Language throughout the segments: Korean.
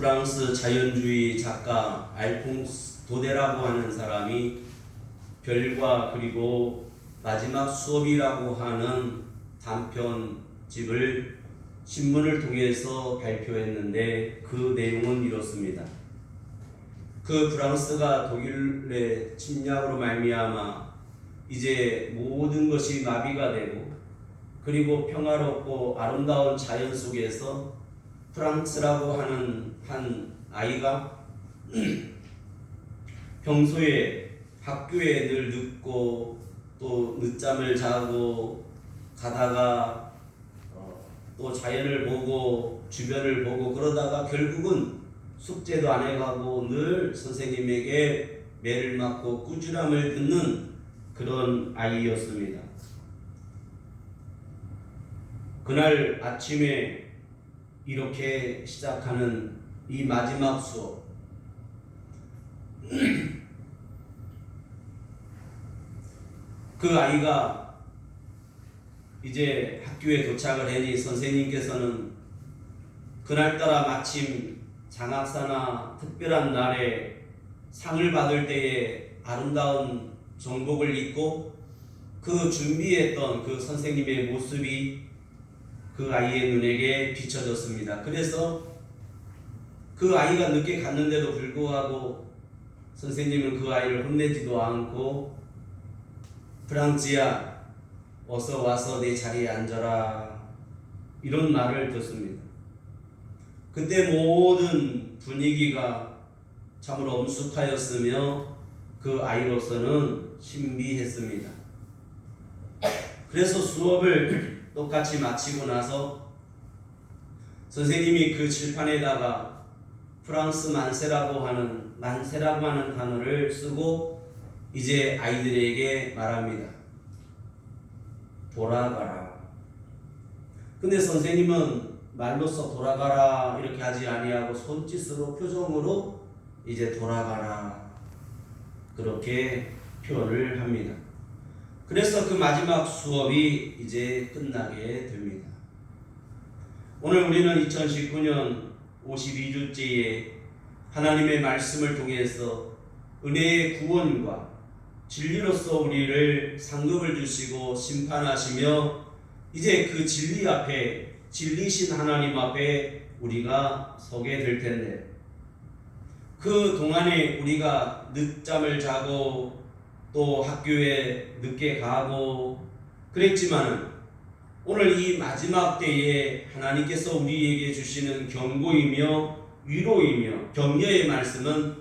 프랑스 자연주의 작가 알퐁스 도데라고 하는 사람이 별과 그리고 마지막 수업이라고 하는 단편집을 신문을 통해서 발표했는데 그 내용은 이렇습니다. 그 프랑스가 독일의 침략으로 말미암아 이제 모든 것이 마비가 되고 그리고 평화롭고 아름다운 자연 속에서 프랑스라고 하는 한 아이가 평소에 학교에 늘 늦고 또 늦잠을 자고 가다가 또 자연을 보고 주변을 보고 그러다가 결국은 숙제도 안 해가고 늘 선생님에게 매를 맞고 꾸지람을 듣는 그런 아이였습니다. 그날 아침에 이렇게 시작하는 이 마지막 수업, 그 아이가 이제 학교에 도착을 하니 선생님께서는 그날따라 마침 장학사나 특별한 날에 상을 받을 때에 아름다운 정복을 입고 그 준비했던 그 선생님의 모습이 그 아이의 눈에게 비춰졌습니다. 그래서 그 아이가 늦게 갔는데도 불구하고 선생님은 그 아이를 혼내지도 않고 프랑스야 어서 와서 내 자리에 앉아라 이런 말을 듣습니다. 그때 모든 분위기가 참으로 엄숙하였으며 그 아이로서는 신비했습니다. 그래서 수업을 똑같이 마치고 나서 선생님이 그 칠판에다가 프랑스 만세라고 하는 단어를 쓰고 이제 아이들에게 말합니다. 돌아가라. 근데 선생님은 말로써 돌아가라 이렇게 하지 아니하고 손짓으로 표정으로 이제 돌아가라 그렇게 표현을 합니다. 그래서 그 마지막 수업이 이제 끝나게 됩니다. 오늘 우리는 2019년 52주째에 하나님의 말씀을 통해서 은혜의 구원과 진리로서 우리를 상급을 주시고 심판하시며 이제 그 진리 앞에 진리신 하나님 앞에 우리가 서게 될 텐데 그 동안에 우리가 늦잠을 자고 또 학교에 늦게 가고 그랬지만은 오늘 이 마지막 때에 하나님께서 우리에게 주시는 경고이며 위로이며 격려의 말씀은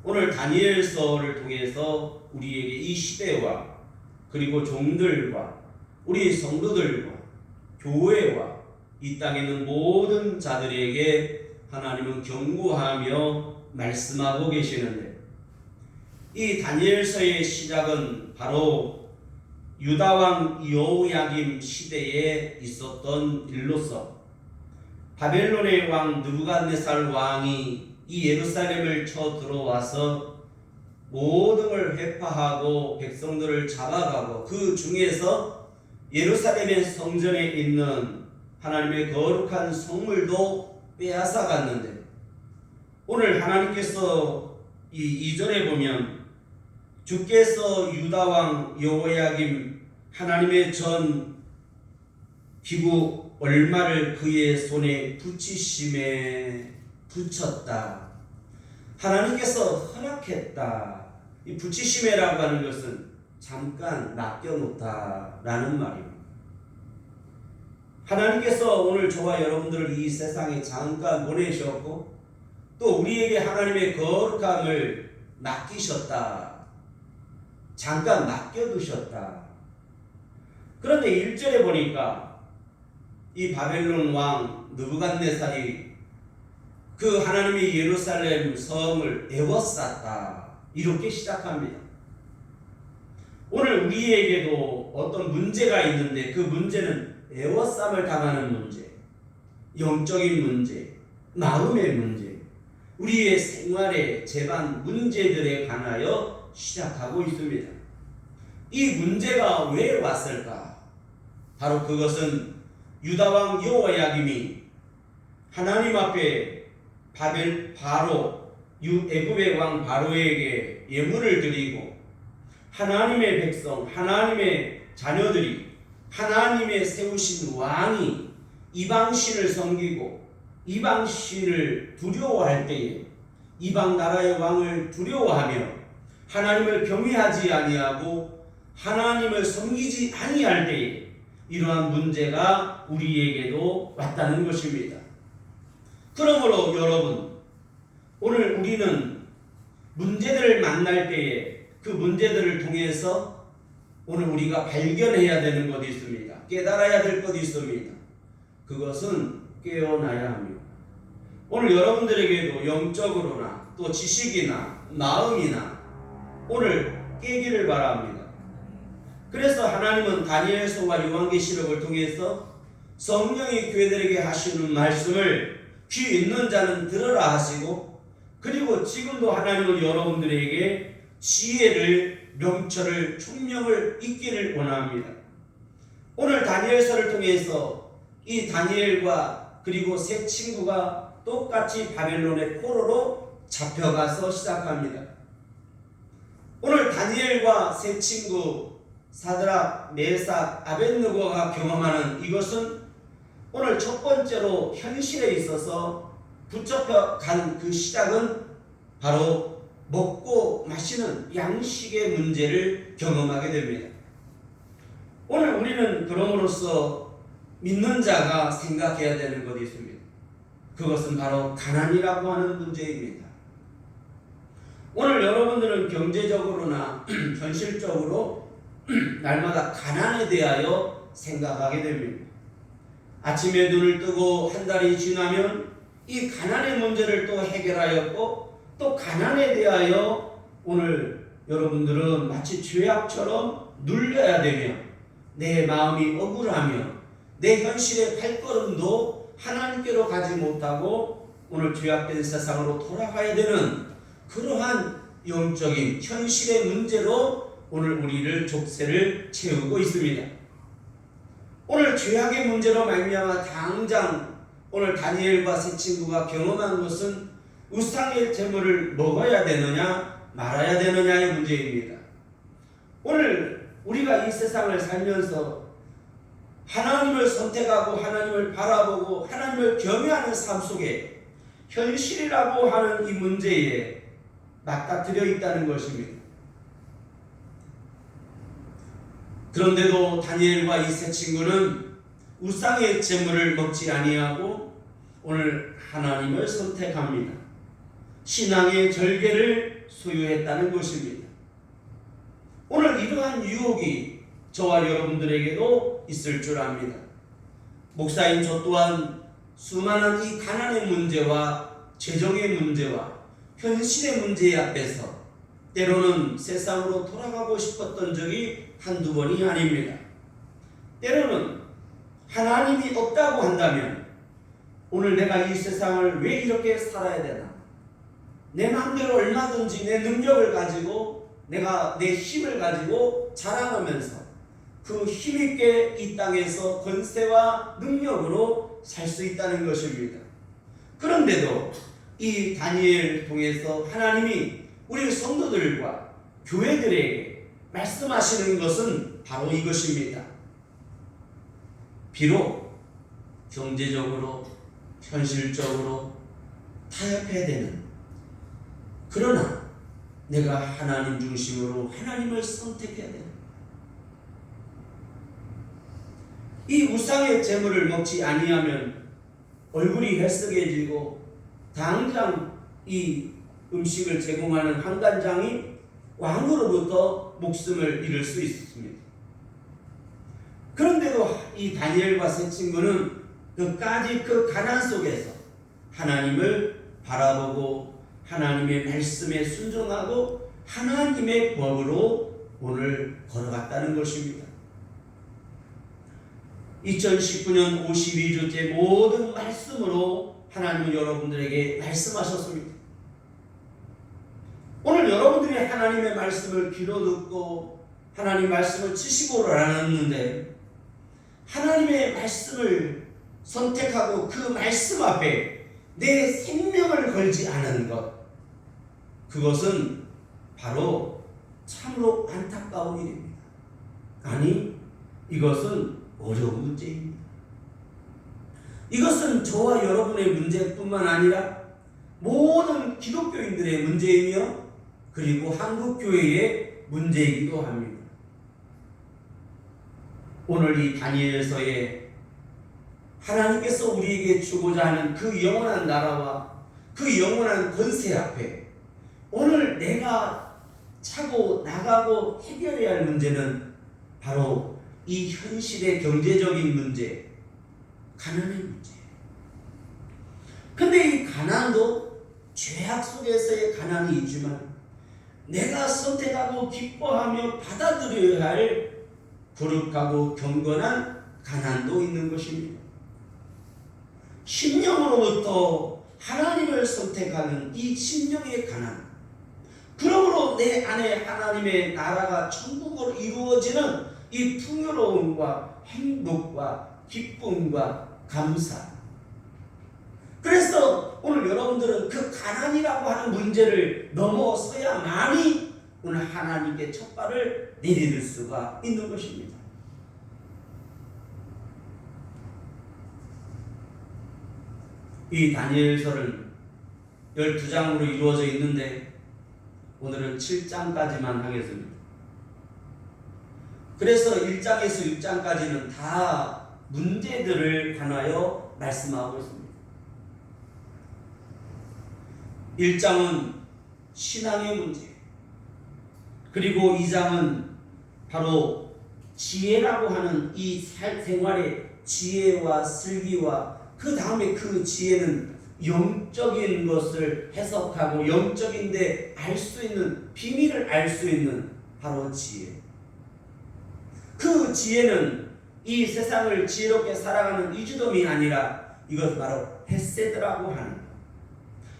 오늘 다니엘서를 통해서 우리에게 이 시대와 그리고 종들과 우리 성도들과 교회와 이 땅에 있는 모든 자들에게 하나님은 경고하며 말씀하고 계시는데 이 다니엘서의 시작은 바로 유다왕 여호야김 시대에 있었던 일로서 바벨론의 왕 느부갓네살 왕이 이 예루살렘을 쳐 들어와서 모든 걸 회파하고 백성들을 잡아가고 그 중에서 예루살렘의 성전에 있는 하나님의 거룩한 성물도 빼앗아 갔는데 오늘 하나님께서 이 2절에 보면 주께서 유다왕 여호야김 하나님의 전 기구 얼마를 그의 손에 붙이심에 붙였다. 하나님께서 허락했다. 이 붙이심에라고 하는 것은 잠깐 맡겨놓다라는 말입니다. 하나님께서 오늘 저와 여러분들을 이 세상에 잠깐 보내셨고 또 우리에게 하나님의 거룩함을 맡기셨다. 잠깐 맡겨두셨다. 그런데 1절에 보니까 이 바벨론 왕 느부갓네살이 그 하나님의 예루살렘 성을 에워쌌다. 이렇게 시작합니다. 오늘 우리에게도 어떤 문제가 있는데 그 문제는 에워쌈을 당하는 문제, 영적인 문제, 마음의 문제, 우리의 생활의 재반 문제들에 관하여 시작하고 있습니다. 이 문제가 왜 왔을까? 바로 그것은 유다왕 여호야김이 하나님 앞에 애굽의 왕 바로에게 예물을 드리고 하나님의 백성, 하나님의 자녀들이 하나님의 세우신 왕이 이방신을 섬기고 이방신을 두려워할 때에 이방 나라의 왕을 두려워하며 하나님을 경외하지 아니하고 하나님을 섬기지 아니할 때에 이러한 문제가 우리에게도 왔다는 것입니다. 그러므로 여러분, 오늘 우리는 문제들을 만날 때에 그 문제들을 통해서 오늘 우리가 발견해야 되는 것이 있습니다. 깨달아야 될 것이 있습니다. 그것은 깨어나야 합니다. 오늘 여러분들에게도 영적으로나 또 지식이나 마음이나 오늘 깨기를 바랍니다. 그래서 하나님은 다니엘서와 요한계시록을 통해서 성령이 교회들에게 하시는 말씀을 귀 있는 자는 들으라 하시고, 그리고 지금도 하나님은 여러분들에게 지혜를, 명철을, 총명을 있기를 원합니다. 오늘 다니엘서를 통해서 이 다니엘과 그리고 세 친구가 똑같이 바벨론의 포로로 잡혀가서 시작합니다. 오늘 다니엘과 세 친구 사드락, 메삭, 아벳느고가 경험하는 이것은 오늘 첫 번째로 현실에 있어서 붙잡혀 간 그 시작은 바로 먹고 마시는 양식의 문제를 경험하게 됩니다. 오늘 우리는 그럼으로써 믿는 자가 생각해야 되는 것이 있습니다. 그것은 바로 가난이라고 하는 문제입니다. 오늘 여러분들은 경제적으로나 현실적으로 날마다 가난에 대하여 생각하게 됩니다. 아침에 눈을 뜨고 한 달이 지나면 이 가난의 문제를 또 해결하였고, 또 가난에 대하여 오늘 여러분들은 마치 죄악처럼 눌려야 되며 내 마음이 억울하며 내 현실의 발걸음도 하나님께로 가지 못하고 오늘 죄악된 세상으로 돌아가야 되는 그러한 영적인 현실의 문제로 오늘 우리를 족쇄를 채우고 있습니다. 오늘 죄악의 문제로 말미암아 당장 오늘 다니엘과 세 친구가 경험한 것은 우상의 제물을 먹어야 되느냐 말아야 되느냐의 문제입니다. 오늘 우리가 이 세상을 살면서 하나님을 선택하고 하나님을 바라보고 하나님을 경외하는 삶 속에 현실이라고 하는 이 문제에 맞닥뜨려 있다는 것입니다. 그런데도 다니엘과 이 세 친구는 우상의 제물을 먹지 아니하고 오늘 하나님을 선택합니다. 신앙의 절개를 소유했다는 것입니다. 오늘 이러한 유혹이 저와 여러분들에게도 있을 줄 압니다. 목사인 저 또한 수많은 이 가난의 문제와 재정의 문제와 현실의 문제 앞에서 때로는 세상으로 돌아가고 싶었던 적이 한두 번이 아닙니다. 때로는 하나님이 없다고 한다면 오늘 내가 이 세상을 왜 이렇게 살아야 되나? 내 마음대로 얼마든지 내 능력을 가지고 내가 내 힘을 가지고 자랑하면서 그 힘있게 이 땅에서 권세와 능력으로 살 수 있다는 것입니다. 그런데도 이 다니엘을 통해서 하나님이 우리 성도들과 교회들에게 말씀하시는 것은 바로 이것입니다. 비록 경제적으로 현실적으로 타협해야 되는, 그러나 내가 하나님 중심으로 하나님을 선택해야 되는, 이 우상의 재물을 먹지 아니하면 얼굴이 헬쓱해지고 당장 이 음식을 제공하는 한간장이 왕으로부터 목숨을 잃을 수 있습니다. 그런데도 이 다니엘과 세 친구는 끝까지 그 가난 속에서 하나님을 바라보고 하나님의 말씀에 순종하고 하나님의 법으로 오늘 걸어갔다는 것입니다. 2019년 52주째 모든 말씀으로 하나님은 여러분들에게 말씀하셨습니다. 오늘 여러분들이 하나님의 말씀을 귀로 듣고 하나님 말씀을 지식으로 알았는데 하나님의 말씀을 선택하고 그 말씀 앞에 내 생명을 걸지 않은 것, 그것은 바로 참으로 안타까운 일입니다. 아니, 이것은 어려운 문제입니다. 이것은 저와 여러분의 문제뿐만 아니라 모든 기독교인들의 문제이며 그리고 한국교회의 문제이기도 합니다. 오늘 이 다니엘서에 하나님께서 우리에게 주고자 하는 그 영원한 나라와 그 영원한 권세 앞에 오늘 내가 차고 나가고 해결해야 할 문제는 바로 이 현실의 경제적인 문제, 가난의 문제예요. 근데 이 가난도 죄악 속에서의 가난이 있지만 내가 선택하고 기뻐하며 받아들여야 할 거룩하고 경건한 가난도 있는 것입니다. 심령으로부터 하나님을 선택하는 이 심령의 가난, 그러므로 내 안에 하나님의 나라가 천국으로 이루어지는 이 풍요로움과 행복과 기쁨과 감사. 그래서 오늘 여러분들은 그 가난이라고 하는 문제를 넘어서야만이 오늘 하나님께 첫 발을 내디딜 수가 있는 것입니다. 이 다니엘서는 12장으로 이루어져 있는데 오늘은 7장까지만 하겠습니다. 그래서 1장에서 6장까지는 다 문제들을 관하여 말씀하고 있습니다. 1장은 신앙의 문제, 그리고 2장은 바로 지혜라고 하는 이 생활의 지혜와 슬기와 그 다음에 그 지혜는 영적인 것을 해석하고 영적인데 알 수 있는 비밀을 알 수 있는 바로 지혜. 그 지혜는 이 세상을 지혜롭게 살아가는 이주dom이 아니라 이것 바로 헤세드라고 하는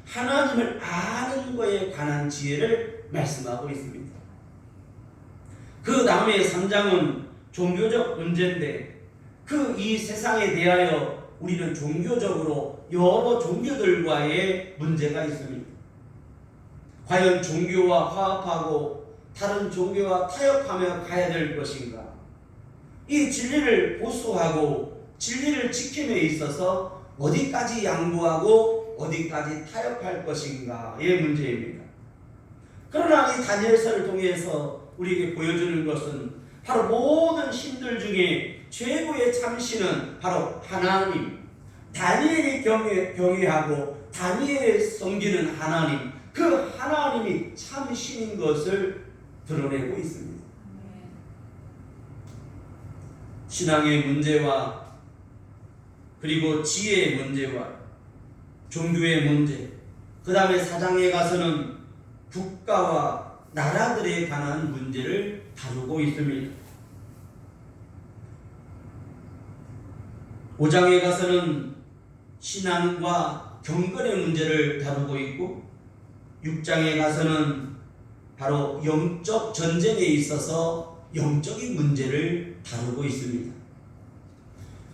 하나님을 아는 것에 관한 지혜를 말씀하고 있습니다. 그 다음에 3장은 종교적 문제인데 그 이 세상에 대하여 우리는 종교적으로 여러 종교들과의 문제가 있습니다. 과연 종교와 화합하고 다른 종교와 타협하며 가야 될 것인가? 이 진리를 보수하고 진리를 지킴에 있어서 어디까지 양보하고 어디까지 타협할 것인가의 문제입니다. 그러나 이 다니엘서를 통해서 우리에게 보여주는 것은 바로 모든 신들 중에 최고의 참신은 바로 하나님, 다니엘이 경외하고 다니엘이 섬기는 하나님, 그 하나님이 참신인 것을 드러내고 있습니다. 신앙의 문제와 그리고 지혜의 문제와 종교의 문제, 그 다음에 4장에 가서는 국가와 나라들에 관한 문제를 다루고 있습니다. 5장에 가서는 신앙과 경건의 문제를 다루고 있고 6장에 가서는 바로 영적 전쟁에 있어서 영적인 문제를 다루고 있습니다.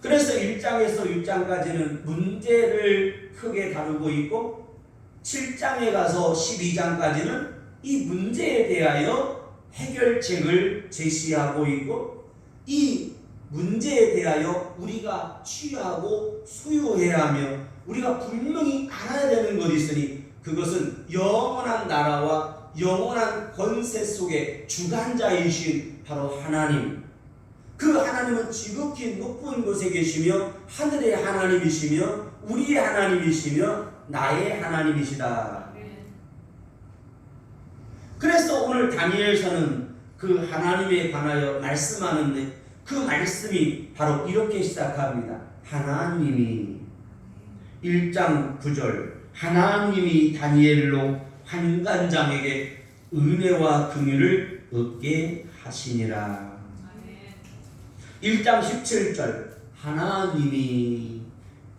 그래서 1장에서 6장까지는 문제를 크게 다루고 있고 7장에 가서 12장까지는 이 문제에 대하여 해결책을 제시하고 있고 이 문제에 대하여 우리가 취하고 수용해야 하며 우리가 분명히 알아야 되는 것이 있으니 그것은 영원한 나라와 영원한 권세 속의 주관자이신 바로 하나님, 그 하나님은 지극히 높은 곳에 계시며 하늘의 하나님이시며 우리의 하나님이시며 나의 하나님이시다. 그래서 오늘 다니엘서는 그 하나님에 관하여 말씀하는데 그 말씀이 바로 이렇게 시작합니다. 하나님이 1장 9절 하나님이 다니엘로 환관장에게 은혜와 긍휼을 얻게 하시니라. 1장 17절 하나님이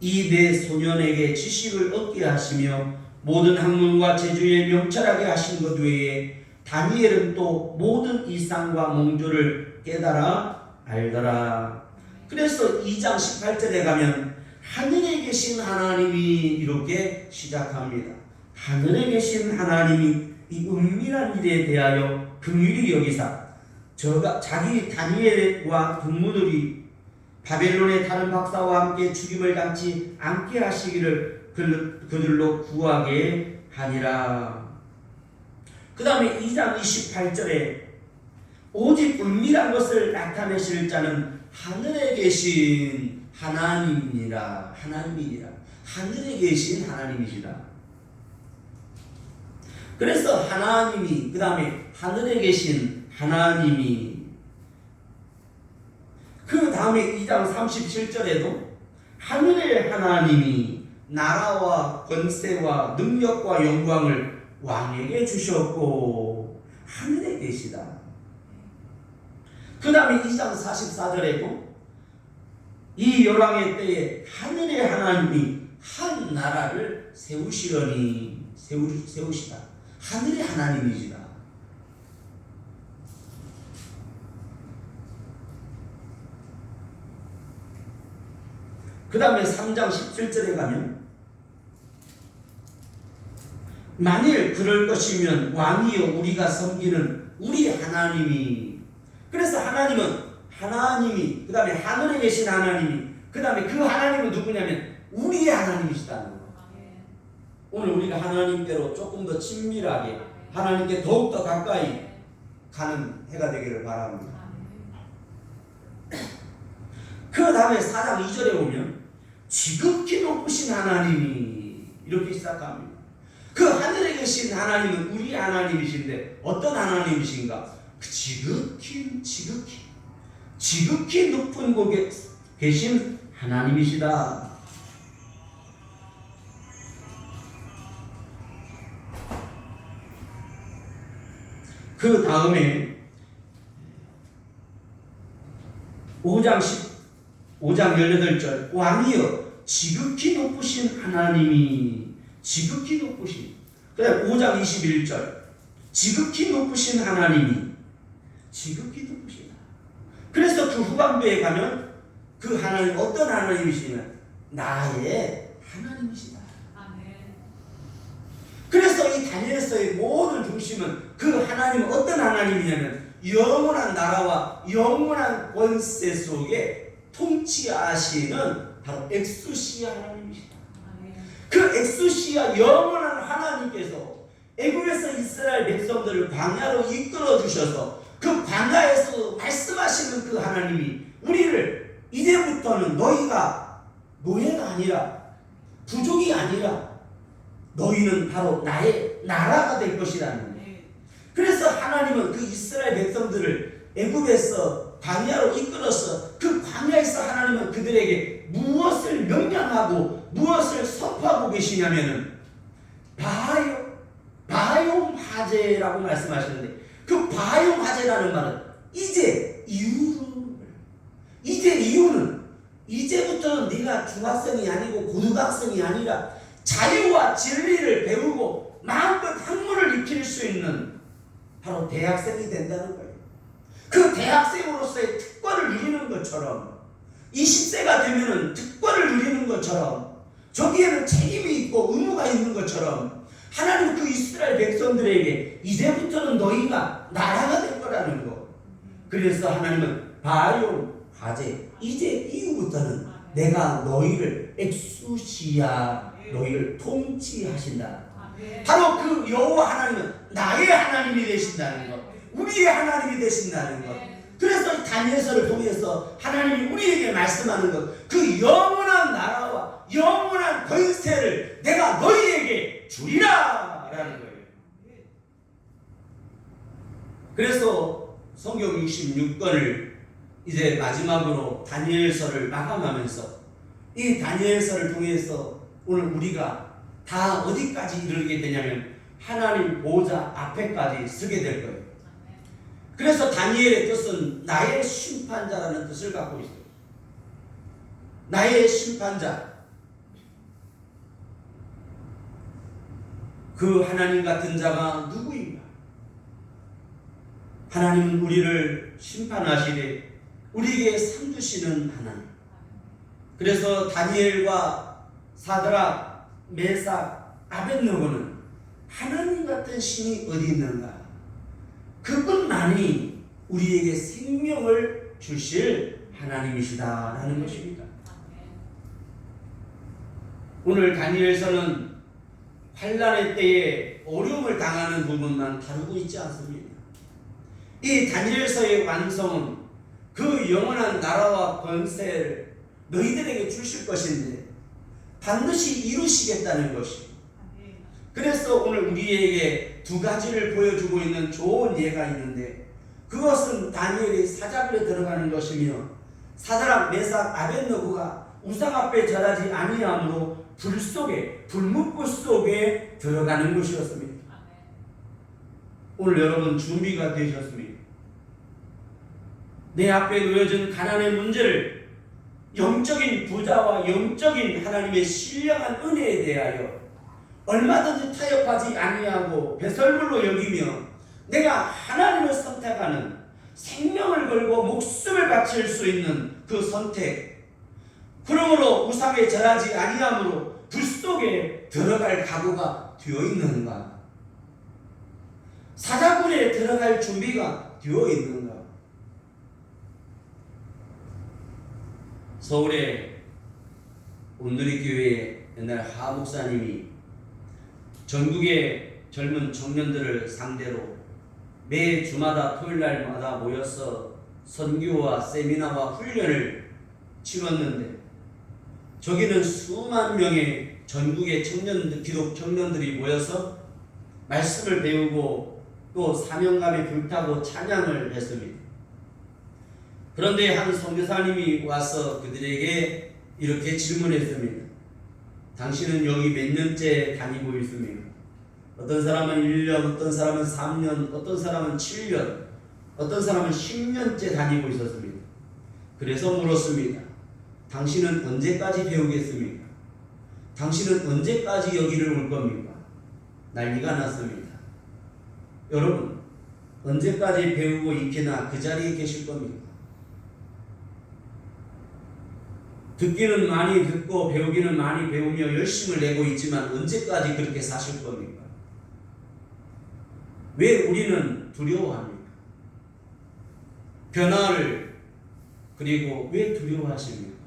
이 내 소년에게 지식을 얻게 하시며 모든 학문과 재주에 명철하게 하신 것 외에 다니엘은 또 모든 이상과 몽조를 깨달아 알더라. 그래서 2장 18절에 가면 하늘에 계신 하나님이 이렇게 시작합니다. 하늘에 계신 하나님이 이 은밀한 일에 대하여 긍휼히 여기사 자기 다니엘과 동무들이 바벨론의 다른 박사와 함께 죽임을 당치 않게 하시기를 그들로 구하게 하니라. 그 다음에 2장 28절에 오직 은밀한 것을 나타내실 자는 하늘에 계신 하나님이니라. 하나님이니라. 하늘에 계신 하나님이시라. 그래서 하나님이, 그 다음에 하늘에 계신 하나님이, 그 다음에 2장 37절에도 하늘의 하나님이 나라와 권세와 능력과 영광을 왕에게 주셨고 하늘에 계시다. 그 다음에 2장 44절에도 이 열왕의 때에 하늘의 하나님이 한 나라를 세우시려니 세우시다. 하늘의 하나님이시다. 그 다음에 3장 17절에 가면 만일 그럴 것이면 왕이여 우리가 섬기는 우리 하나님이, 그래서 하나님이 그 다음에 하늘에 계신 하나님이, 그 다음에 그 하나님은 누구냐면 우리의 하나님이시다는 거예요. 오늘 우리가 하나님께로 조금 더 친밀하게, 하나님께 더욱더 가까이 가는 해가 되기를 바랍니다. 그 다음에 4장 2절에 보면 지극히 높으신 하나님이 이렇게 시작합니다. 그 하늘에 계신 하나님은 우리 하나님이신데 어떤 하나님이신가? 지극히 높은 곳에 계신 하나님이시다. 그 다음에 5장 18절 왕이여 지극히 높으신 하나님이, 지극히 높으신, 그 다음에 5장 21절 지극히 높으신 하나님이, 지극히 높으시다. 그래서 그 후반부에 가면 그 하나님 어떤 하나님이시냐면 나의 하나님이시다. 그래서 이 다니엘서의 모든 중심은 그 하나님은 어떤 하나님이냐면 영원한 나라와 영원한 권세 속에 통치하시는 바로 엑수시아 하나님이시다. 그 엑수시아 영원한 하나님께서 애굽에서 이스라엘 백성들을 광야로 이끌어 주셔서 그 광야에서 말씀하시는 그 하나님이 우리를 이제부터는 너희가 노예가 아니라 부족이 아니라 너희는 바로 나의 나라가 될 것이라는 거예요. 그래서 하나님은 그 이스라엘 백성들을 애굽에서 광야로 이끌어서 그 광야에서 하나님은 그들에게 무엇을 명령하고 무엇을 선포하고 계시냐면은 바하용 하제라고 말씀하시는데 그 바하용 하제라는 말은 이유는 이제부터는 네가 중학생이 아니고 고등학생이 아니라 자유와 진리를 배우고 마음껏 학문을 익힐 수 있는 바로 대학생이 된다는 거예요. 그 대학생으로서의 특권을 누리는 것처럼 20세가 되면은 특권을 누리는 것처럼 저기에는 책임이 있고 의무가 있는 것처럼 하나님 그 이스라엘 백성들에게 이제부터는 너희가 나라가 될 거라는 거. 그래서 하나님은 바하용 하제 이제 이후부터는 내가 너희를 엑수시아 너희를 통치하신다. 바로 그 여호와 하나님은 나의 하나님이 되신다는 것, 우리의 하나님이 되신다는 것. 그래서 다니엘서를 통해서 하나님이 우리에게 말씀하는 것, 그 영원한 나라와 영원한 권세를 내가 너희에게 주리라 라는 거예요. 그래서 성경 66권을 이제 마지막으로 다니엘서를 마감하면서 이 다니엘서를 통해서 오늘 우리가 다 어디까지 이르게 되냐면 하나님 보좌 앞에까지 서게 될 거예요. 그래서 다니엘의 뜻은 나의 심판자라는 뜻을 갖고 있어요. 나의 심판자. 그 하나님 같은 자가 누구인가? 하나님은 우리를 심판하시되 우리에게 상 주시는 하나님. 그래서 다니엘과 사드락, 메삭, 아벳느고는 하나님 같은 신이 어디 있는가? 그분만이 우리에게 생명을 주실 하나님이시다라는 것입니다. 오늘 다니엘서는 환난의 때에 어려움을 당하는 부분만 다루고 있지 않습니다. 이 다니엘서의 완성은 그 영원한 나라와 권세를 너희들에게 주실 것인데 반드시 이루시겠다는 것입니다. 그래서 오늘 우리에게 두 가지를 보여주고 있는 좋은 예가 있는데 그것은 다니엘이 사자굴에 들어가는 것이며 사드락, 메삭, 아벳느고가 우상 앞에 절하지 아니함으로 불문불 속에 들어가는 것이었습니다. 오늘 여러분 준비가 되셨습니까? 내 앞에 놓여진 가난의 문제를 영적인 부자와 영적인 하나님의 신령한 은혜에 대하여 얼마든지 타협하지 아니하고 배설물로 여기며 내가 하나님을 선택하는 생명을 걸고 목숨을 바칠 수 있는 그 선택, 그러므로 우상에 절하지 아니함으로 불 속에 들어갈 각오가 되어 있는가? 사자굴에 들어갈 준비가 되어 있는가? 서울의 온누리교회의 옛날 하 목사님이 전국의 젊은 청년들을 상대로 매 주마다 토요일날마다 모여서 선교와 세미나와 훈련을 치렀는데 저기는 수만 명의 전국의 기독 청년들이 모여서 말씀을 배우고 또 사명감에 불타고 찬양을 했습니다. 그런데 한 선교사님이 와서 그들에게 이렇게 질문했습니다. 당신은 여기 몇 년째 다니고 있습니까? 어떤 사람은 1년, 어떤 사람은 3년, 어떤 사람은 7년, 어떤 사람은 10년째 다니고 있었습니다. 그래서 물었습니다. 당신은 언제까지 배우겠습니까? 당신은 언제까지 여기를 올 겁니까? 난리가 났습니다. 여러분, 언제까지 배우고 익히나 그 자리에 계실 겁니까? 듣기는 많이 듣고 배우기는 많이 배우며 열심을 내고 있지만 언제까지 그렇게 사실 겁니까? 왜 우리는 두려워합니까? 변화를 그리고 왜 두려워하십니까?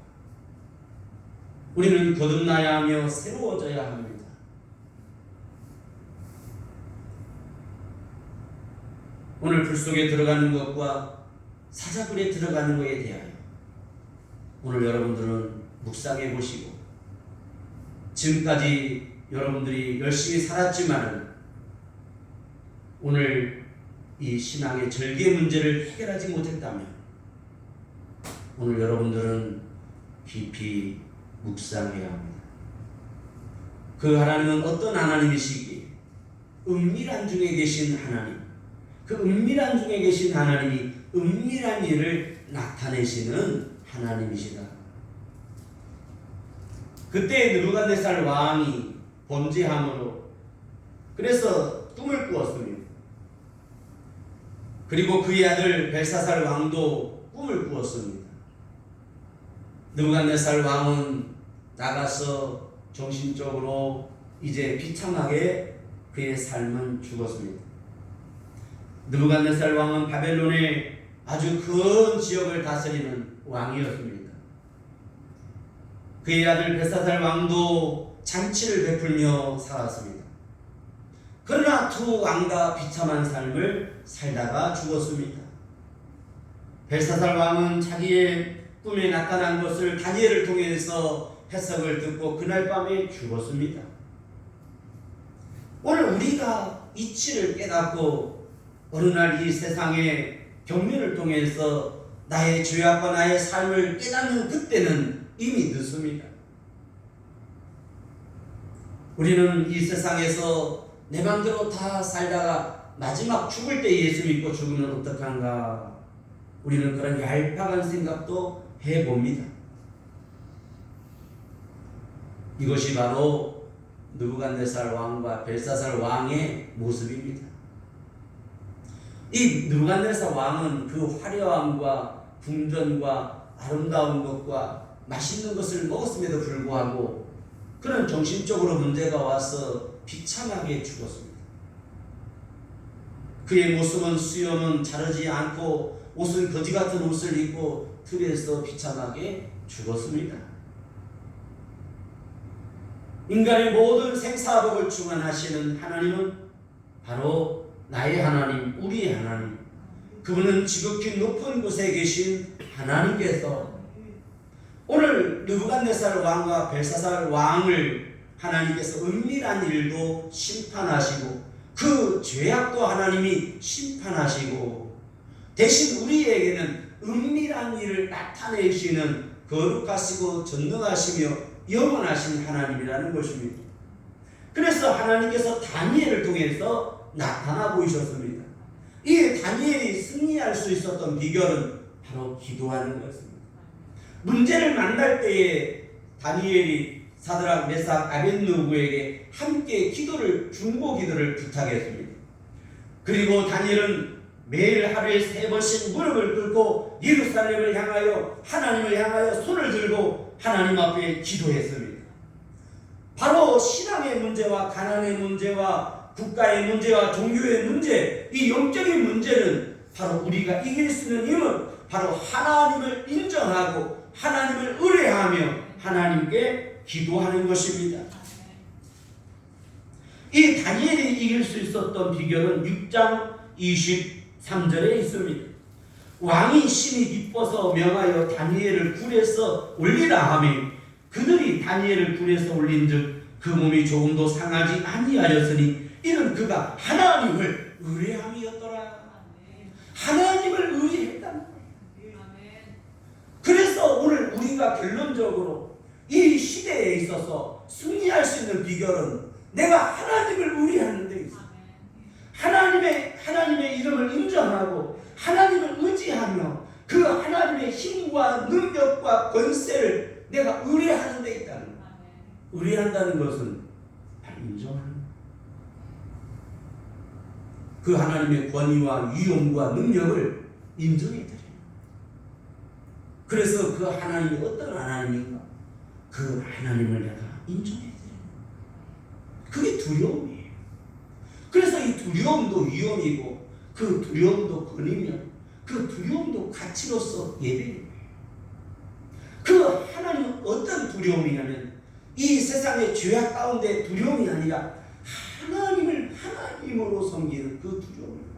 우리는 거듭나야 하며 새로워져야 합니다. 오늘 불 속에 들어가는 것과 사자굴에 들어가는 것에 대하여 오늘 여러분들은 묵상해 보시고 지금까지 여러분들이 열심히 살았지만 오늘 이 신앙의 절개 문제를 해결하지 못했다면 오늘 여러분들은 깊이 묵상해야 합니다. 그 하나님은 어떤 하나님이시기에 은밀한 중에 계신 하나님, 그 은밀한 중에 계신 하나님이 은밀한 일을 나타내시는 하나님이시다. 그때 느부갓네살 왕이 범죄함으로 그래서 꿈을 꾸었습니다. 그리고 그의 아들 벨사살 왕도 꿈을 꾸었습니다. 느부갓네살 왕은 나가서 정신적으로 이제 비참하게 그의 삶은 죽었습니다. 느부갓네살 왕은 바벨론의 아주 큰 지역을 다스리는 왕이었습니다. 그의 아들 벨사살 왕도 잔치를 베풀며 살았습니다. 그러나 두 왕과 비참한 삶을 살다가 죽었습니다. 벨사살 왕은 자기의 꿈에 나타난 것을 다니엘을 통해서 해석을 듣고 그날 밤에 죽었습니다. 오늘 우리가 이치를 깨닫고 어느 날 이 세상의 경륜을 통해서 나의 죄악과 나의 삶을 깨닫는 그때는 이미 늦습니다. 우리는 이 세상에서 내 맘대로 다 살다가 마지막 죽을 때 예수 믿고 죽으면 어떡한가? 우리는 그런 얄팍한 생각도 해봅니다. 이것이 바로 느부갓네살 왕과 벨사살 왕의 모습입니다. 이 느부갓네살 왕은 그 화려함과 궁전과 아름다운 것과 맛있는 것을 먹었음에도 불구하고 그는 정신적으로 문제가 와서 비참하게 죽었습니다. 그의 모습은 수염은 자르지 않고 옷은 거지 같은 옷을 입고 들에서 비참하게 죽었습니다. 인간의 모든 생사복을 주관하시는 하나님은 바로 나의 하나님, 우리의 하나님, 그분은 지극히 높은 곳에 계신 하나님께서 오늘 느부갓네살 왕과 벨사살 왕을 하나님께서 은밀한 일도 심판하시고 그 죄악도 하나님이 심판하시고 대신 우리에게는 은밀한 일을 나타내시는 거룩하시고 전능하시며 영원하신 하나님이라는 것입니다. 그래서 하나님께서 다니엘을 통해서 나타나 보이셨습니다. 이 다니엘이 승리할 수 있었던 비결은 바로 기도하는 것입니다. 문제를 만날 때에 다니엘이 사드락, 메삭, 아벳느고에게 함께 중보 기도를 부탁했습니다. 그리고 다니엘은 매일 하루에 3번씩 무릎을 꿇고 예루살렘을 향하여 하나님을 향하여 손을 들고 하나님 앞에 기도했습니다. 바로 신앙의 문제와 가난의 문제와 국가의 문제와 종교의 문제, 이 영적인 문제는 바로 우리가 이길 수 있는 힘은 바로 하나님을 인정하고 하나님을 의뢰하며 하나님께 기도하는 것입니다. 이 다니엘이 이길 수 있었던 비결은 6장 23절에 있습니다. 왕이 심히 기뻐서 명하여 다니엘을 굴에서 올리라 하며 그들이 다니엘을 굴에서 올린즉 그 몸이 조금도 상하지 아니하였으니 이는 그가 하나님을 의뢰함이었더라. 하나님을 의뢰했다는 거예요. 그래서 오늘 우리가 결론적으로 이 시대에 있어서 승리할 수 있는 비결은 내가 하나님을 의뢰하는 데 있어요. 하나님의 이름을 인정하고 하나님을 의지하며 그 하나님의 힘과 능력과 권세를 내가 의뢰하는 데 있다는 거예요. 의뢰한다는 것은 바로 인정하는 거예요. 그 하나님의 권위와 위엄과 능력을 인정해드려요. 그래서 그 하나님이 어떤 하나님인가? 그 하나님을 내가 인정해드려요. 그게 두려움이에요. 그래서 이 두려움도 위엄이고 그 두려움도 권위며 그 두려움도 가치로서 예배예요. 그 하나님은 어떤 두려움이냐면 이 세상의 죄악 가운데 두려움이 아니라 하나님을 하나님으로 섬기는 그 두려움입니다.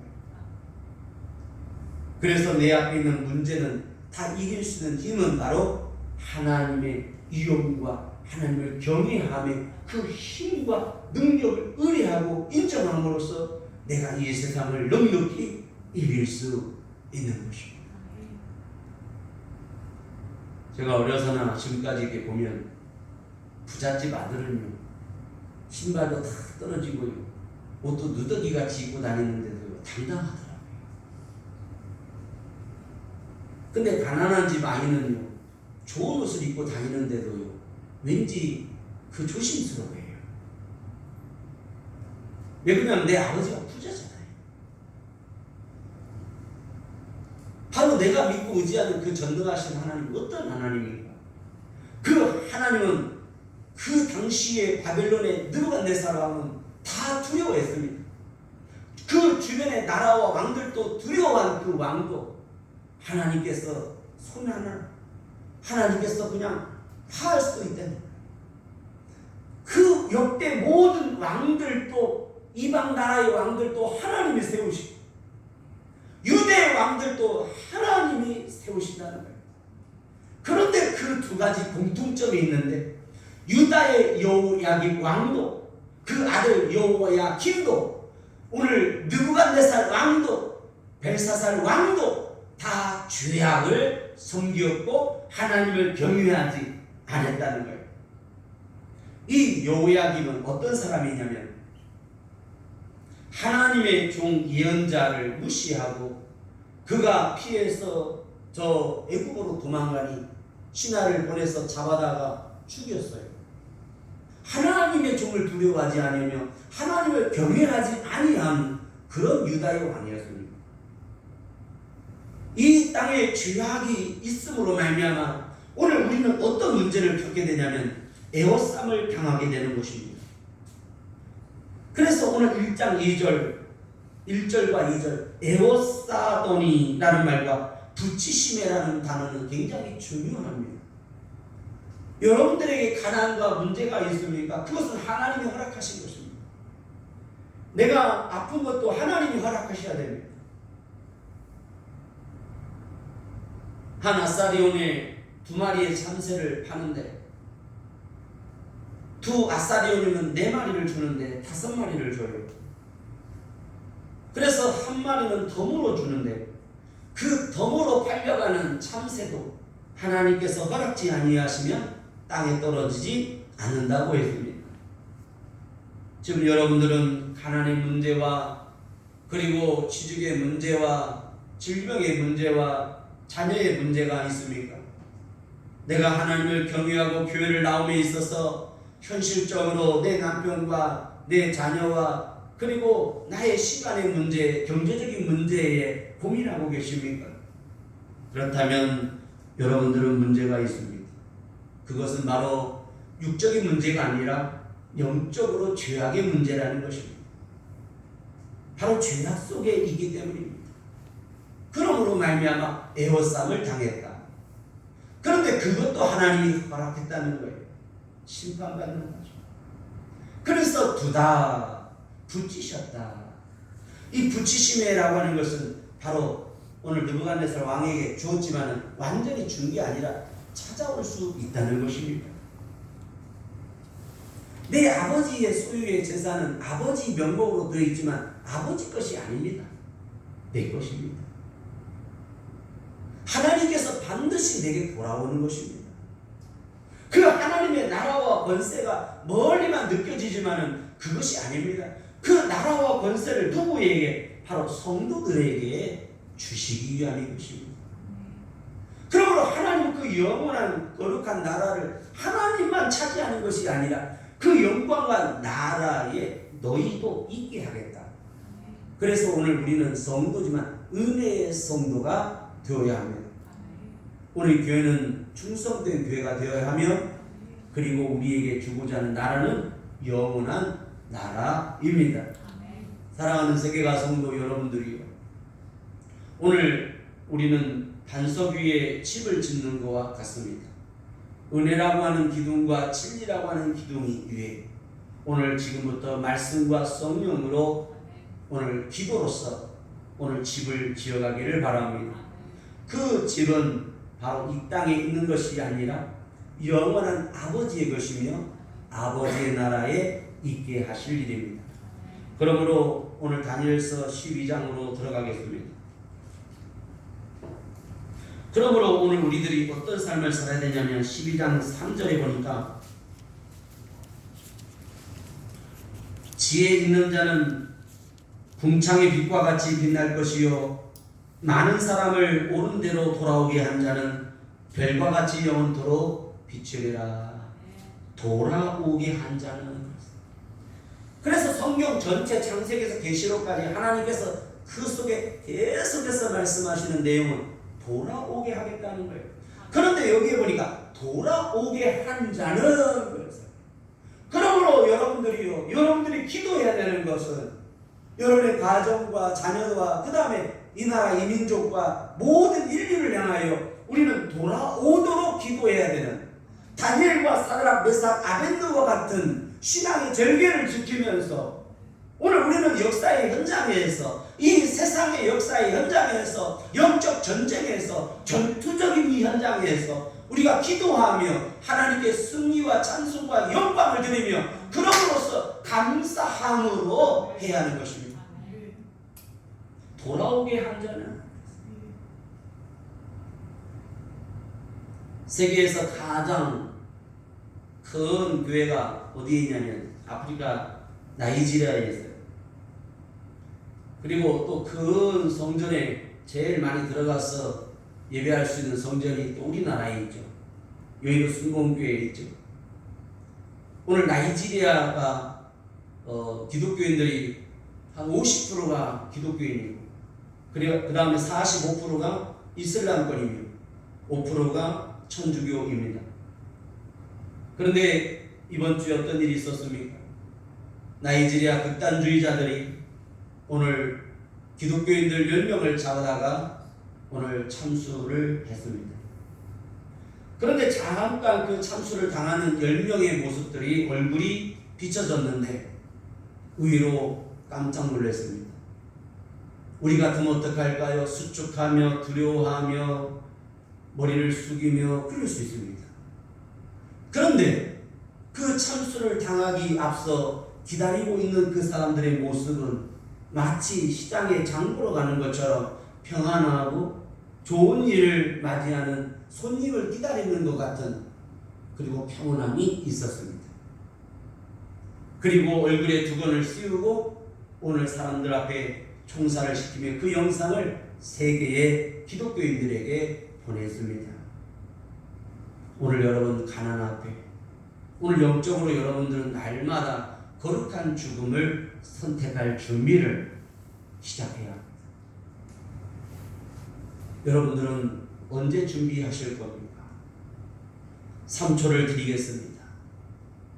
그래서 내 앞에 있는 문제는 다 이길 수 있는 힘은 바로 하나님의 위엄과 하나님을 경외하며 그 힘과 능력을 의뢰하고 인정함으로써 내가 이 세상을 넉넉히 이길 수 있는 것입니다. 제가 어려서나 지금까지 이렇게 보면 부잣집 아들은요 신발도 다 떨어지고요 옷도 누더기같이 입고 다니는데도 당당하더라고요. 근데 가난한 집 아이는요 좋은 옷을 입고 다니는데도요 왠지 그 조심스러워해요. 왜 그러냐면 내 아버지가 부자잖아요. 바로 내가 믿고 의지하는 그 전능하신 하나님 어떤 하나님인가? 그 하나님은 그 당시에 바벨론의 느부갓네살 왕은 다 두려워했습니다. 그 주변의 나라와 왕들도 두려워한 그 왕도 하나님께서 손 하나 하나님께서 그냥 다 할 수도 있다는 그 역대 모든 왕들도 이방 나라의 왕들도 하나님이 세우시고 유대 왕들도 하나님이 세우신다는 거예요. 그런데 그 두 가지 공통점이 있는데 유다의 여호야김 왕도 그 아들 여호야김도 오늘 느부갓네살 왕도 벨사살 왕도 다 죄악을 섬겼고 하나님을 경외하지 않았다는 거예요. 이 여호야김은 어떤 사람이냐면 하나님의 종 예언자를 무시하고 그가 피해서 저 애굽으로 도망가니 신하를 보내서 잡아다가 죽였어요. 하나님의 종을 두려워하지 않으며 하나님을 경외하지 아니한 그런 유다의 왕이었습니다. 이 땅에 죄악이 있음으로 말미암아 오늘 우리는 어떤 문제를 겪게 되냐면 애워쌈을 당하게 되는 것입니다. 그래서 오늘 1장 2절 1절과 2절 애워싸더니라는 말과 붙이심이라는 단어는 굉장히 중요합니다. 여러분들에게 가난과 문제가 있습니까? 그것은 하나님이 허락하신 것입니다. 내가 아픈 것도 하나님이 허락하셔야 됩니다. 한 아사리온에 2마리의 참새를 파는데 두 아사리온이면 4마리를 주는데 5마리를 줘요. 그래서 1마리는 덤으로 주는데 그 덤으로 팔려가는 참새도 하나님께서 허락지 아니하시면 땅에 떨어지지 않는다고 했습니다. 지금 여러분들은 가난의 문제와 그리고 취직의 문제와 질병의 문제와 자녀의 문제가 있습니까? 내가 하나님을 경외하고 교회를 나옴에 있어서 현실적으로 내 남편과 내 자녀와 그리고 나의 시간의 문제, 경제적인 문제에 고민하고 계십니까? 그렇다면 여러분들은 문제가 있습니다. 그것은 바로 육적인 문제가 아니라 영적으로 죄악의 문제라는 것입니다. 바로 죄악 속에 있기 때문입니다. 그러므로 말미암아 애워쌈을 당했다. 그런데 그것도 하나님이 허락했다는 거예요. 심판받는 거죠. 그래서 두다 붙이셨다. 이 붙이심이라고 하는 것은 바로 오늘 느부갓네살 왕에게 주었지만 완전히 준 게 아니라 찾아올 수 있다는 것입니다. 내 아버지의 소유의 재산은 아버지 명목으로 되어 있지만 아버지 것이 아닙니다. 내 것입니다. 하나님께서 반드시 내게 돌아오는 것입니다. 그 하나님의 나라와 권세가 멀리만 느껴지지만 그것이 아닙니다. 그 나라와 권세를 누구에게? 바로 성도들에게 주시기 위함인 것입니다. 그러므로 하나님 그 영원한 거룩한 나라를 하나님만 차지하는 것이 아니라 그 영광과 나라에 너희도 있게 하겠다. 그래서 오늘 우리는 성도지만 은혜의 성도가 되어야 합니다. 오늘 교회는 충성된 교회가 되어야 하며 그리고 우리에게 주고자 하는 나라는 영원한 나라입니다. 사랑하는 세계가 성도 여러분들이요, 오늘 우리는 반석 위에 집을 짓는 것과 같습니다. 은혜라고 하는 기둥과 진리라고 하는 기둥이 위에 오늘 지금부터 말씀과 성령으로 오늘 기도로서 오늘 집을 지어가기를 바랍니다. 그 집은 바로 이 땅에 있는 것이 아니라 영원한 아버지의 것이며 아버지의 나라에 있게 하실 일입니다. 그러므로 오늘 다니엘서 12장으로 들어가겠습니다. 그러므로 오늘 우리들이 어떤 삶을 살아야 되냐면 12장 3절에 보니까 지혜 있는 자는 궁창의 빛과 같이 빛날 것이요 많은 사람을 옳은 대로 돌아오게 한 자는 별과 같이 영원토록 비추리라. 돌아오게 한 자는. 그래서 성경 전체 창세기에서 계시록까지 하나님께서 그 속에 계속해서 말씀하시는 내용은 돌아오게 하겠다는 거예요. 그런데 여기에 보니까 돌아오게 한 자는 그랬어요. 그러므로 여러분들이 기도해야 되는 것은 여러분의 가정과 자녀와 그 다음에 이 나라 이 민족과 모든 인류를 향하여 우리는 돌아오도록 기도해야 되는 다니엘과 사드락 메삭 아벤느고와 같은 신앙의 절개를 지키면서 오늘 우리는 역사의 현장에서 이 세상의 역사의 현장에서 영적 전쟁에서 전투적인 이 현장에서 우리가 기도하며 하나님께 승리와 찬송과 영광을 드리며 그럼으로써 감사함으로 해야 하는 것입니다. 돌아오게 한 자는 세계에서 가장 큰 교회가 어디에 있냐면 아프리카 나이지리아에 있어요. 그리고 또 큰 성전에 제일 많이 들어가서 예배할 수 있는 성전이 또 우리나라에 있죠. 여의도 순공교회에 있죠. 오늘 나이지리아가 기독교인들이 한 50%가 기독교인이고 그리고 그 다음에 45%가 이슬람권이며 5%가 천주교입니다. 그런데 이번 주에 어떤 일이 있었습니까? 나이지리아 극단주의자들이 오늘 기독교인들 10명을 잡아다가 오늘 참수를 했습니다. 그런데 잠깐 그 참수를 당하는 10명의 모습들이 얼굴이 비춰졌는데 의외로 깜짝 놀랐습니다. 우리 같으면 어떡할까요? 수축하며 두려워하며 머리를 숙이며 그럴 수 있습니다. 그런데 그 참수를 당하기 앞서 기다리고 있는 그 사람들의 모습은 마치 시장에 장 보러 가는 것처럼 평안하고 좋은 일을 맞이하는 손님을 기다리는 것 같은 그리고 평온함이 있었습니다. 그리고 얼굴에 두건을 씌우고 오늘 사람들 앞에 총사를 시키며 그 영상을 세계의 기독교인들에게 보냈습니다. 오늘 여러분 가난 앞에 오늘 영적으로 여러분들은 날마다 거룩한 죽음을 선택할 준비를 시작해야 합니다. 여러분들은 언제 준비하실 겁니까? 3초를 드리겠습니다.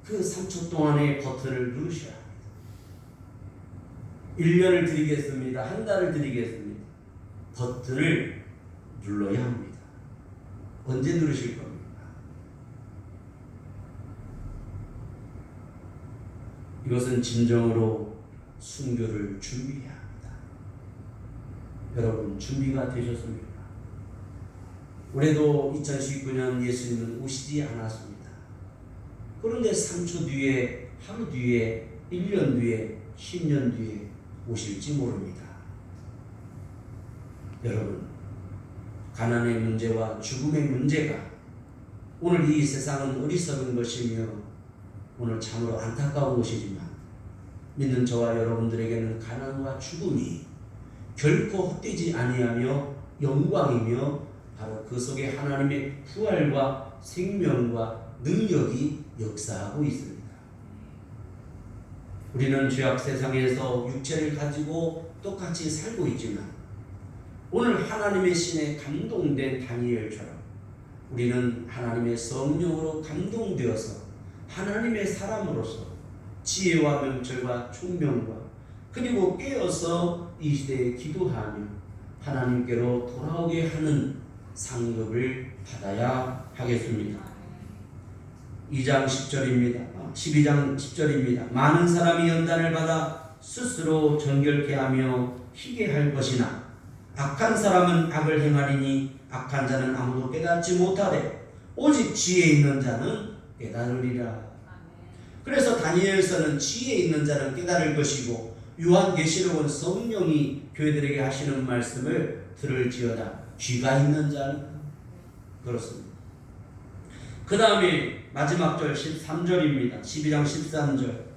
그 3초 동안의 버튼을 누르셔야 합니다. 1년을 드리겠습니다. 한 달을 드리겠습니다. 버튼을 눌러야 합니다. 언제 누르실 겁니까? 이것은 진정으로 순교를 준비해야 합니다. 여러분 준비가 되셨습니까? 올해도 2019년 예수님은 오시지 않았습니다. 그런데 3초 뒤에, 하루 뒤에, 1년 뒤에, 10년 뒤에 오실지 모릅니다. 여러분, 가난의 문제와 죽음의 문제가 오늘 이 세상은 어리석은 것이며 오늘 참으로 안타까운 것이지만 믿는 저와 여러분들에게는 가난과 죽음이 결코 헛되지 아니하며 영광이며 바로 그 속에 하나님의 부활과 생명과 능력이 역사하고 있습니다. 우리는 죄악 세상에서 육체를 가지고 똑같이 살고 있지만 오늘 하나님의 신에 감동된 다니엘처럼 우리는 하나님의 성령으로 감동되어서 하나님의 사람으로서 지혜와 명철과 총명과 그리고 깨어서 이 시대에 기도하며 하나님께로 돌아오게 하는 상급을 받아야 하겠습니다. 2장 10절입니다. 12장 10절입니다. 많은 사람이 연단을 받아 스스로 정결케 하며 희게 할 것이나 악한 사람은 악을 행하리니 악한 자는 아무도 깨닫지 못하되 오직 지혜 있는 자는 깨달으리라. 그래서 다니엘서는 지혜 있는 자는 깨달을 것이고 요한계시록은 성령이 교회들에게 하시는 말씀을 들을지어다. 귀가 있는 자는 그렇습니다. 그 다음에 마지막 절 13절입니다. 12장 13절.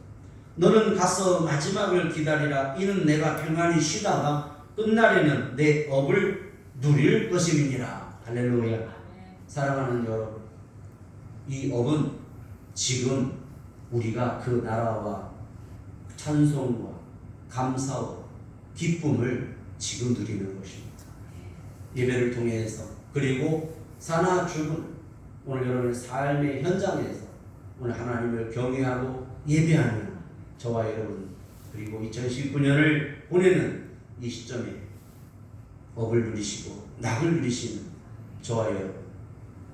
너는 가서 마지막을 기다리라. 이는 내가 평안히 쉬다가 끝날에는 내 업을 누릴 것임이니라. 할렐루야. 사랑하는 여러분, 이 업은 지금 우리가 그 나라와 찬송과 감사와 기쁨을 지금 누리는 것입니다. 예배를 통해서 그리고 사나 죽음 오늘 여러분의 삶의 현장에서 오늘 하나님을 경외하고 예배하는 저와 여러분 그리고 2019년을 보내는 이 시점에 업을 누리시고 낙을 누리시는 저와 여러분,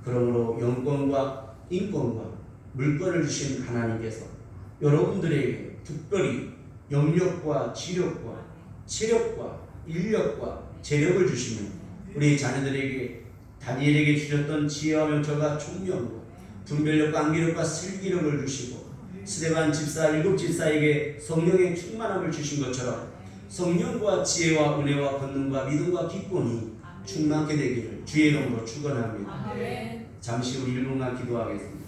그러므로 영권과 인권과 물권을 주신 하나님께서 여러분들에게 특별히 영력과 지력과 체력과 인력과 재력을 주시며 우리 자녀들에게 다니엘에게 주셨던 지혜와 명철과 총명과 분별력과 암기력과 슬기력을 주시고 스데반 집사 7집사에게 성령의 충만함을 주신 것처럼 성령과 지혜와 은혜와 권능과 믿음과 기쁨이 충만케 되기를 주의 이름으로 축원합니다. 잠시 우리 1분간 기도하겠습니다.